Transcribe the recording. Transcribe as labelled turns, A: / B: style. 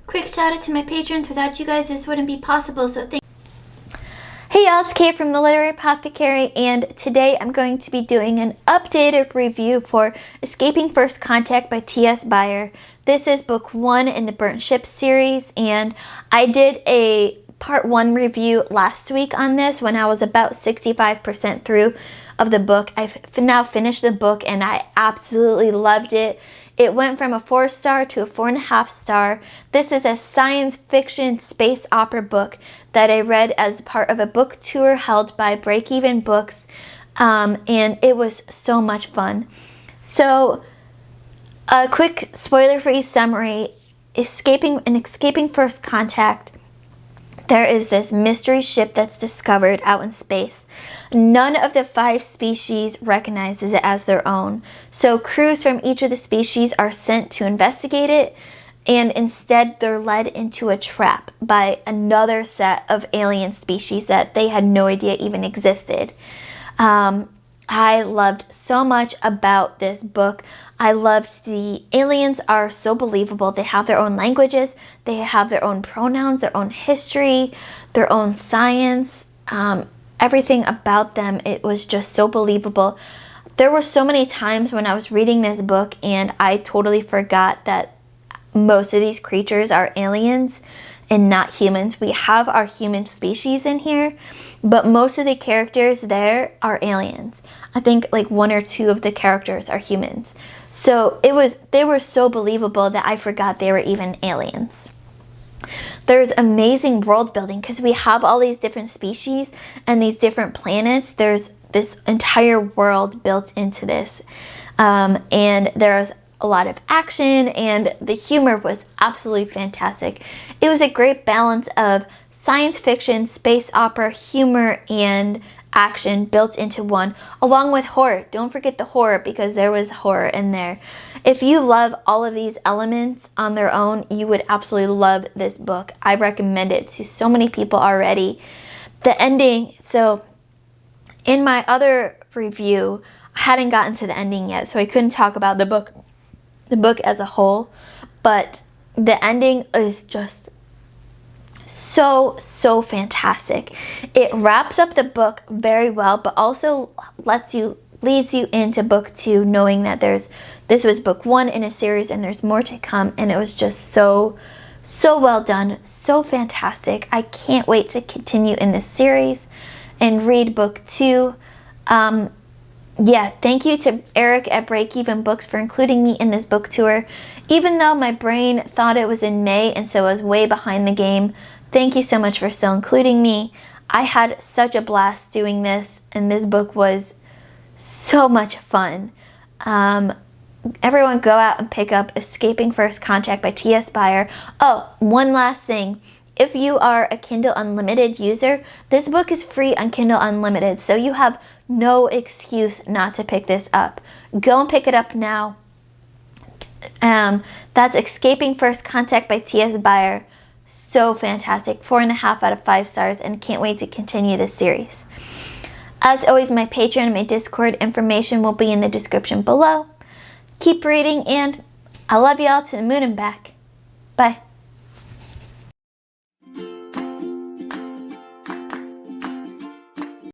A: Quick shout out to my patrons. Without you guys, this wouldn't be possible, so thank you. Hey y'all, it's Kate from the Literary Apothecary, and today I'm going to be doing an updated review for Escaping First Contact by TS Beier. This is book 1 in the Burnt Ship series, and I did a part 1 review last week on this when I was about 65% through of the book. I've now finished the book and I absolutely loved it. It went from a 4-star to a 4.5 star. This is a science fiction space opera book that I read as part of a book tour held by Break Even Books, and it was so much fun. So, a quick spoiler-free summary: escaping First Contact, there is this mystery ship that's discovered out in space. None of the 5 species recognizes it as their own. So crews from each of the species are sent to investigate it, and instead they're led into a trap by another set of alien species that they had no idea even existed. I loved so much about this book. I loved the aliens are so believable. They have their own languages, they have their own pronouns, their own history, their own science. Everything about them, it was just so believable. There were so many times when I was reading this book and I totally forgot that most of these creatures are aliens and not humans. We have our human species in here, but most of the characters there are aliens. I think like 1 or 2 of the characters are humans. So they were so believable that I forgot they were even aliens. There's amazing world building because we have all these different species and these different planets. There's this entire world built into this, and there's a lot of action, and the humor was absolutely fantastic. It was a great balance of science fiction, space opera, humor, and action built into one, along with horror. Don't forget the horror, because there was horror in there. If you love all of these elements on their own, you would absolutely love this book. I recommend it to so many people already. The ending, so in my other review, I hadn't gotten to the ending yet, so I couldn't talk about the book as a whole, but the ending is just so fantastic. It wraps up the book very well, but also leads you into book 2, knowing that this was book 1 in a series and there's more to come, and it was just so well done, so fantastic. I can't wait to continue in this series and read book 2. Yeah, thank you to Eric at Break Even Books for including me in this book tour. Even though my brain thought it was in May and so I was way behind the game, thank you so much for still including me. I had such a blast doing this, and this book was so much fun. Everyone go out and pick up Escaping First Contact by TS Beier. Oh, one last thing. If you are a Kindle Unlimited user, this book is free on Kindle Unlimited, so you have no excuse not to pick this up. Go and pick it up now. That's Escaping First Contact by TS Beier. So fantastic. 4.5 out of 5 stars, and can't wait to continue this series. As always, my Patreon and my Discord information will be in the description below. Keep reading, and I love you all to the moon and back. Bye.